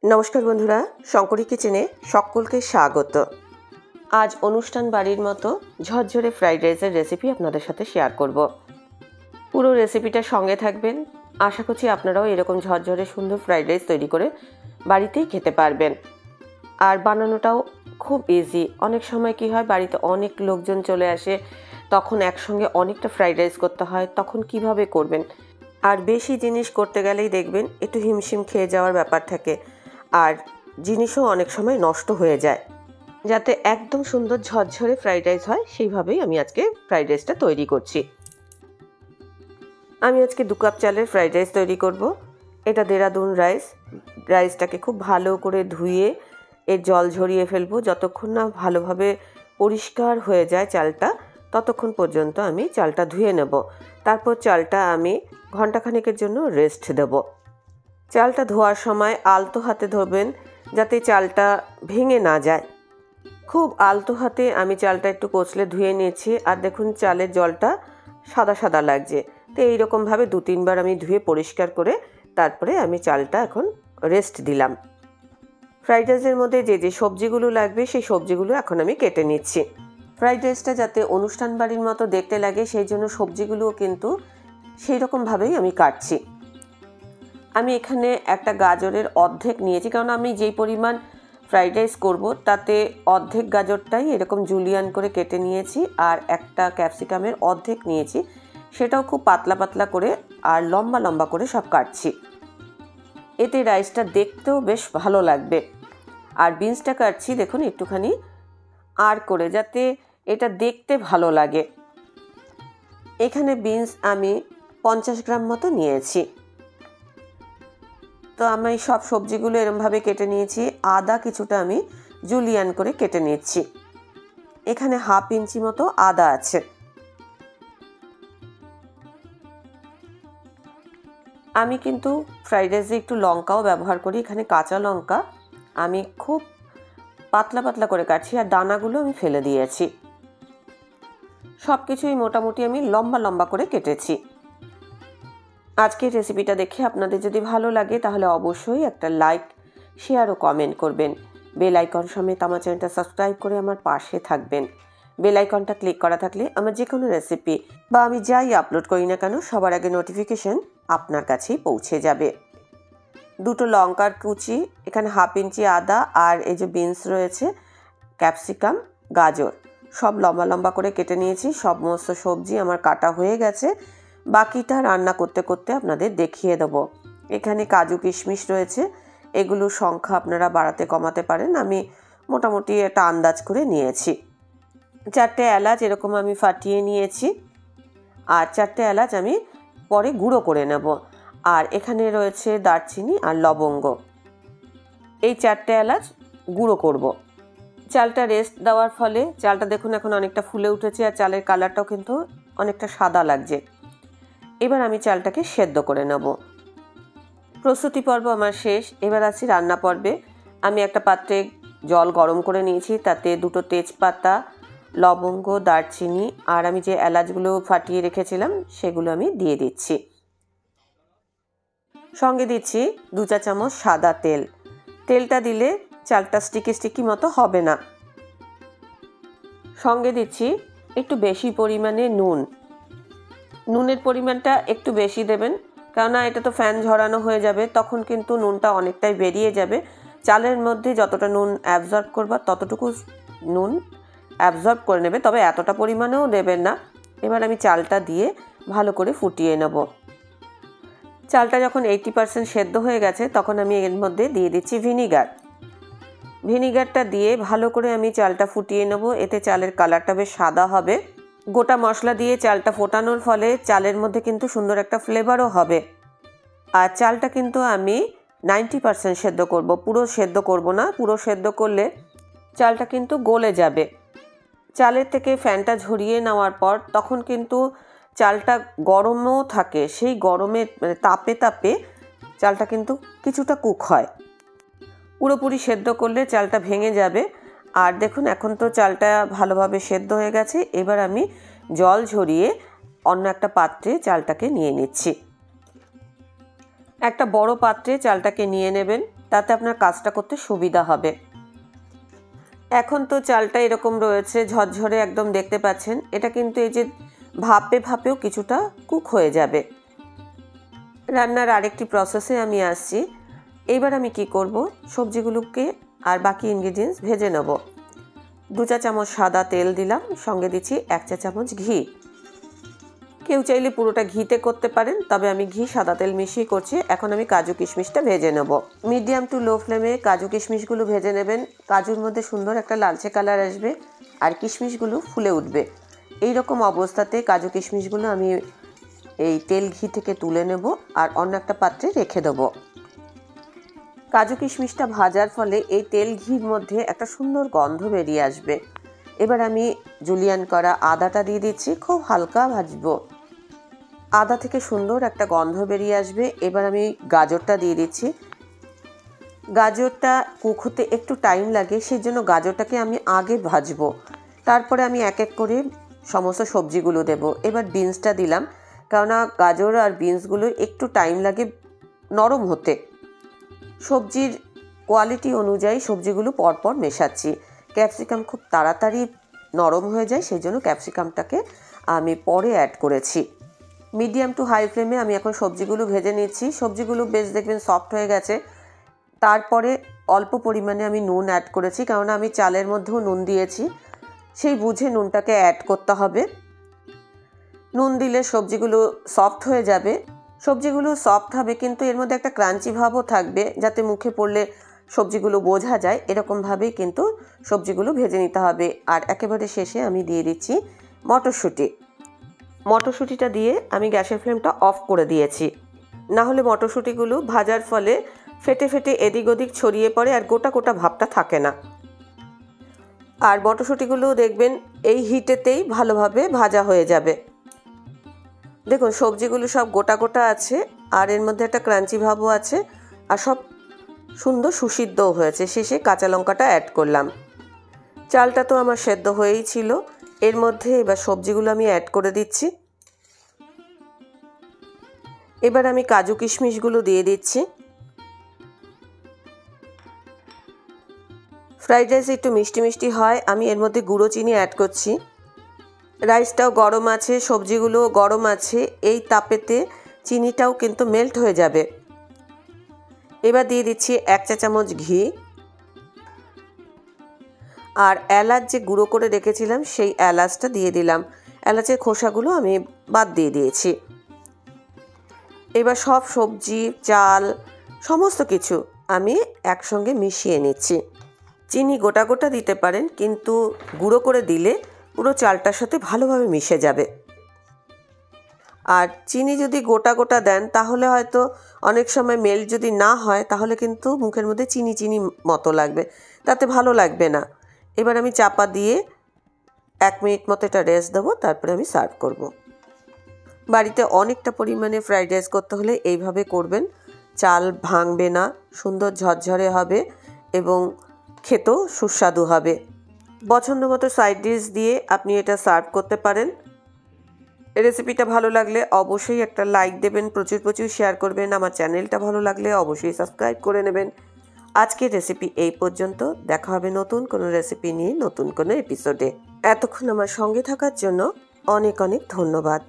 নমস্কার বন্ধুরা, শঙ্করী কিচেনে সকলকে স্বাগত। আজ অনুষ্ঠান বাড়ির মতো ঝরঝরে ফ্রাইড রাইসের রেসিপি আপনাদের সাথে শেয়ার করব। পুরো রেসিপিটার সঙ্গে থাকবেন। আশা করছি আপনারাও এরকম ঝরঝরে সুন্দর ফ্রাইড রাইস তৈরি করে বাড়িতেই খেতে পারবেন। আর বানানোটাও খুব ইজি। অনেক সময় কি হয়, বাড়িতে অনেক লোকজন চলে আসে, তখন একসঙ্গে অনেকটা ফ্রাইড রাইস করতে হয়, তখন কিভাবে করবেন। আর বেশি জিনিস করতে গেলেই দেখবেন একটু হিমশিম খেয়ে যাওয়ার ব্যাপার থাকে, আর জিনিসও অনেক সময় নষ্ট হয়ে যায়। যাতে একদম সুন্দর ঝরঝরে ফ্রাইড রাইস হয়, সেইভাবেই আমি আজকে ফ্রাইড রাইসটা তৈরি করছি। আমি আজকে 2 কাপ চালের ফ্রাইড রাইস তৈরি করব। এটা দেরাদুন রাইস। রাইসটাকে খুব ভালো করে ধুয়ে এর জল ঝরিয়ে ফেলবো। যতক্ষণ না ভালোভাবে পরিষ্কার হয়ে যায় চালটা, ততক্ষণ পর্যন্ত আমি চালটা ধুয়ে নেব। তারপর চালটা আমি ঘন্টাখানেকের জন্য রেস্ট দেব। চালটা ধোয়ার সময় আলতো হাতে ধরবেন, যাতে চালটা ভেঙে না যায়। খুব আলতো হাতে আমি চালটা একটু কচলে ধুয়ে নিয়েছি। আর দেখুন চালের জলটা সাদা সাদা লাগছে। তো এইরকমভাবে 2-3 বার আমি ধুয়ে পরিষ্কার করে তারপরে আমি চালটা এখন রেস্ট দিলাম। ফ্রাইড রাইসের মধ্যে যে যে সবজিগুলো লাগবে সেই সবজিগুলো এখন আমি কেটে নিচ্ছি। ফ্রাইড রাইসটা যাতে অনুষ্ঠান বাড়ির মতো দেখতে লাগে, সেই জন্য সবজিগুলোও কিন্তু সেই রকমভাবেই আমি কাটছি। আমি এখানে একটা গাজরের অর্ধেক নিয়েছি, কারণ আমি যেই পরিমাণ ফ্রাইড রাইস করব তাতে অর্ধেক গাজরটাই এরকম জুলিয়ান করে কেটে নিয়েছি। আর একটা ক্যাপসিকামের অর্ধেক নিয়েছি, সেটাও খুব পাতলা পাতলা করে আর লম্বা লম্বা করে সব কাটছি। এতে রাইসটা দেখতেও বেশ ভালো লাগবে। আর বিনসটা কাটছি দেখুন একটুখানি আর করে, যাতে এটা দেখতে ভালো লাগে। এখানে বিনস আমি 50 গ্রাম মতো নিয়েছি। তো আমি সব সবজিগুলো এরমভাবে কেটে নিয়েছি। আদা কিছুটা আমি জুলিয়ান করে কেটে নিচ্ছি। এখানে 1/2 ইঞ্চি মতো আদা আছে। আমি কিন্তু ফ্রাইড রাইসে একটু লঙ্কাও ব্যবহার করি। এখানে কাঁচা লঙ্কা আমি খুব পাতলা পাতলা করে কাটছি, আর দানাগুলো আমি ফেলে দিয়েছি। সব কিছুই মোটামুটি আমি লম্বা লম্বা করে কেটেছি। আজকের রেসিপিটা দেখে আপনাদের যদি ভালো লাগে তাহলে অবশ্যই একটা লাইক, শেয়ার ও কমেন্ট করবেন। বেল আইকন সমেত আমার চ্যানেলটা সাবস্ক্রাইব করে আমার পাশে থাকবেন। বেল আইকনটা ক্লিক করা থাকলে আমার যে কোনো রেসিপি বা আমি যাই আপলোড করি না কেন, সবার আগে নোটিফিকেশন আপনার কাছেই পৌঁছে যাবে। 2টো লঙ্কার কুচি, এখানে 1/2 ইঞ্চি আদা, আর এই যে বিনস রয়েছে, ক্যাপসিকাম, গাজর সব লম্বা লম্বা করে কেটে নিয়েছি। সমস্ত সবজি আমার কাটা হয়ে গেছে। বাকিটা রান্না করতে করতে আপনাদের দেখিয়ে দেব। এখানে কাজু কিশমিশ রয়েছে, এগুলোর সংখ্যা আপনারা বাড়াতে কমাতে পারেন। আমি মোটামুটি একটা আন্দাজ করে নিয়েছি। 4টে এলাচ এরকম আমি ফাটিয়ে নিয়েছি, আর 4টে এলাচ আমি পরে গুঁড়ো করে নেব। আর এখানে রয়েছে দারচিনি আর লবঙ্গ। এই 4টে এলাচ গুঁড়ো করব। চালটা রেস্ট দেওয়ার ফলে চালটা দেখুন এখন অনেকটা ফুলে উঠেছে, আর চালের কালারটাও কিন্তু অনেকটা সাদা লাগছে। এবার আমি চালটাকে সেদ্ধ করে নেব। প্রস্তুতি পর্ব আমার শেষ। এবার আছি রান্না পর্বে। আমি একটা পাত্রে জল গরম করে নিয়েছি, তাতে 2টো তেজপাতা, লবঙ্গ, দারচিনি আর আমি যে এলাচগুলো ফাটিয়ে রেখেছিলাম সেগুলো আমি দিয়ে দিচ্ছি। সঙ্গে দিচ্ছি 2 চা চামচ সাদা তেল। তেলটা দিলে চালটা স্টিকি স্টিকি মতো হবে না। সঙ্গে দিচ্ছি একটু বেশি পরিমাণে নুন। নুনের পরিমাণটা একটু বেশি দেবেন, কেননা এটা তো ফ্যান ঝরানো হয়ে যাবে, তখন কিন্তু নুনটা অনেকটাই বেরিয়ে যাবে। চালের মধ্যে যতটা নুন অ্যাবজর্ব করবা ততটুকু নুন অ্যাবজর্ব করে নেবে, তবে এতটা পরিমাণেও দেবেন না। এবার আমি চালটা দিয়ে ভালো করে ফুটিয়ে নেব। চালটা যখন 80% সেদ্ধ হয়ে গেছে, তখন আমি এর মধ্যে দিয়ে দিচ্ছি ভিনিগার। ভিনিগারটা দিয়ে ভালো করে আমি চালটা ফুটিয়ে নেব। এতে চালের কালারটা বেশ সাদা হবে। গোটা মশলা দিয়ে চালটা ফোটানোর ফলে চালের মধ্যে কিন্তু সুন্দর একটা ফ্লেভারও হবে। আর চালটা কিন্তু আমি 90% সেদ্ধ করব, পুরো সেদ্ধ করব না। পুরো সেদ্ধ করলে চালটা কিন্তু গলে যাবে। চালের থেকে ফ্যানটা ঝরিয়ে নেওয়ার পর তখন কিন্তু চালটা গরমও থাকে, সেই গরমে তাপে তাপে চালটা কিন্তু কিছুটা কুক হয়। পুরোপুরি সেদ্ধ করলে চালটা ভেঙে যাবে। আর দেখুন এখন তো চালটা ভালোভাবে সেদ্ধ হয়ে গেছে। এবার আমি জল ঝরিয়ে অন্য একটা পাত্রে চালটাকে নিয়ে নিচ্ছি। একটা বড় পাত্রে চালটাকে নিয়ে নেবেন। তাতে আপনার কাজটা করতে সুবিধা হবে। এখন তো চালটা এরকম রয়েছে, ঝরঝরে একদম দেখতে পাচ্ছেন। এটা কিন্তু এই যে ভাপে ভাপেও কিছুটা কুক হয়ে যাবে। রান্নার আরেকটি প্রসেসে আমি আসছি। এইবার আমি কি করব, সবজিগুলোকে আর বাকি ইনগ্রিডিয়েন্টস ভেজে নেব। 2 চা চামচ সাদা তেল দিলাম, সঙ্গে দিচ্ছি 1 চা চামচ ঘি। কেউ চাইলে পুরোটা ঘিতে করতে পারেন, তবে আমি ঘি সাদা তেল মিশিয়ে করছি। এখন আমি কাজু কিশমিশটা ভেজে নেব। মিডিয়াম টু লো ফ্লেমে কাজু কিশমিশগুলো ভেজে নেবেন। কাজুর মধ্যে সুন্দর একটা লালচে কালার আসবে আর কিশমিশগুলো ফুলে উঠবে। এই রকম অবস্থাতে কাজু কিশমিশগুলো আমি এই তেল ঘি থেকে তুলে নেব আর অন্য একটা পাত্রে রেখে দেবো। কাজু কিশমিশটা ভাজার ফলে এই তেল ঘির মধ্যে একটা সুন্দর গন্ধ বেরিয়ে আসবে। এবার আমি জুলিয়ান করা আদাটা দিয়ে দিচ্ছি, খুব হালকা ভাজবো। আদা থেকে সুন্দর একটা গন্ধ বেরিয়ে আসবে। এবার আমি গাজরটা দিয়ে দিচ্ছি। গাজরটা কুক হতে একটু টাইম লাগে, সেই জন্য গাজরটাকে আমি আগে ভাজবো, তারপরে আমি এক এক করে সমস্ত সবজিগুলো দেব। এবার বিনসটা দিলাম, কেননা গাজর আর বিনসগুলো একটু টাইম লাগে নরম হতে। সবজির কোয়ালিটি অনুযায়ী সবজিগুলো পরপর মেশাচ্ছি। ক্যাপসিকাম খুব তাড়াতাড়ি নরম হয়ে যায়, সেই জন্য ক্যাপসিকামটাকে আমি পরে অ্যাড করেছি। মিডিয়াম টু হাই ফ্লেমে আমি এখন সবজিগুলো ভেজে নিচ্ছি। সবজিগুলো বেশ দেখবেন সফট হয়ে গেছে। তারপরে অল্প পরিমাণে আমি নুন অ্যাড করেছি, কেননা আমি চালের মধ্যেও নুন দিয়েছি, সেই বুঝে নুনটাকে অ্যাড করতে হবে। নুন দিলে সবজিগুলো সফট হয়ে যাবে। সবজিগুলো সফট হবে, কিন্তু এর মধ্যে একটা ক্রাঞ্চি ভাবও থাকবে, যাতে মুখে পড়লে সবজিগুলো বোঝা যায়। এরকমভাবেই কিন্তু সবজিগুলো ভেজে নিতে হবে। আর একেবারে শেষে আমি দিয়ে দিচ্ছি মটরশুঁটি। মটরশুঁটিটা দিয়ে আমি গ্যাসের ফ্লেমটা অফ করে দিয়েছি, না হলে মটরশুঁটিগুলো ভাজার ফলে ফেটে ফেটে এদিক ওদিক ছড়িয়ে পড়ে আর গোটা গোটা ভাবটা থাকে না। আর মটরশুঁটিগুলো দেখবেন এই হিটেতেই ভালোভাবে ভাজা হয়ে যাবে। দেখুন সবজিগুলো সব গোটা গোটা আছে আর এর মধ্যে একটা ক্রাঞ্চি ভাবও আছে আর সব সুন্দর সুসিদ্ধও হয়েছে। শেষে কাঁচা লঙ্কাটা অ্যাড করলাম। চালটা তো আমার সেদ্ধ হয়েই ছিল। এর মধ্যে এবার সবজিগুলো আমি অ্যাড করে দিচ্ছি। এবার আমি কাজু কিশমিশগুলো দিয়ে দিচ্ছি। ফ্রাইড রাইস একটু মিষ্টি মিষ্টি হয়, আমি এর মধ্যে গুঁড়ো চিনি অ্যাড করছি। রাইসটাও গরম আছে, সবজিগুলোও গরম আছে, এই তাপেতে চিনিটাও কিন্তু মেল্ট হয়ে যাবে। এবার দিয়ে দিচ্ছি 1 চা চামচ ঘি আর এলাচ যে গুঁড়ো করে রেখেছিলাম সেই এলাচটা দিয়ে দিলাম। এলাচের খোসাগুলো আমি বাদ দিয়ে দিয়েছি। এবার সব সবজি, চাল, সমস্ত কিছু আমি একসঙ্গে মিশিয়ে নিচ্ছি। চিনি গোটা গোটা দিতে পারেন, কিন্তু গুঁড়ো করে দিলে পুরো চালটার সাথে ভালোভাবে মিশে যাবে। আর চিনি যদি গোটা গোটা দেন তাহলে হয়তো অনেক সময় মেল্ট যদি না হয় তাহলে কিন্তু মুখের মধ্যে চিনি চিনি মতো লাগবে, তাতে ভালো লাগবে না। এবার আমি চাপা দিয়ে 1 মিনিট মতো এটা রেস্ট দেবো, তারপরে আমি সার্ভ করব। বাড়িতে অনেকটা পরিমাণে ফ্রাইড রাইস করতে হলে এইভাবে করবেন। চাল ভাঙবে না, সুন্দর ঝরঝরে হবে এবং খেতেও সুস্বাদু হবে। পছন্দ মতো সাইড ডিশ দিয়ে আপনি এটা সার্ভ করতে পারেন। রেসিপিটা ভালো লাগলে অবশ্যই একটা লাইক দেবেন, প্রচুর প্রচুর শেয়ার করবেন। আমার চ্যানেলটা ভালো লাগলে অবশ্যই সাবস্ক্রাইব করে নেবেন। আজকের রেসিপি এই পর্যন্ত। দেখা হবে নতুন কোনো রেসিপি নিয়ে নতুন কোনো এপিসোডে। এতক্ষণ আমার সঙ্গে থাকার জন্য অনেক অনেক ধন্যবাদ।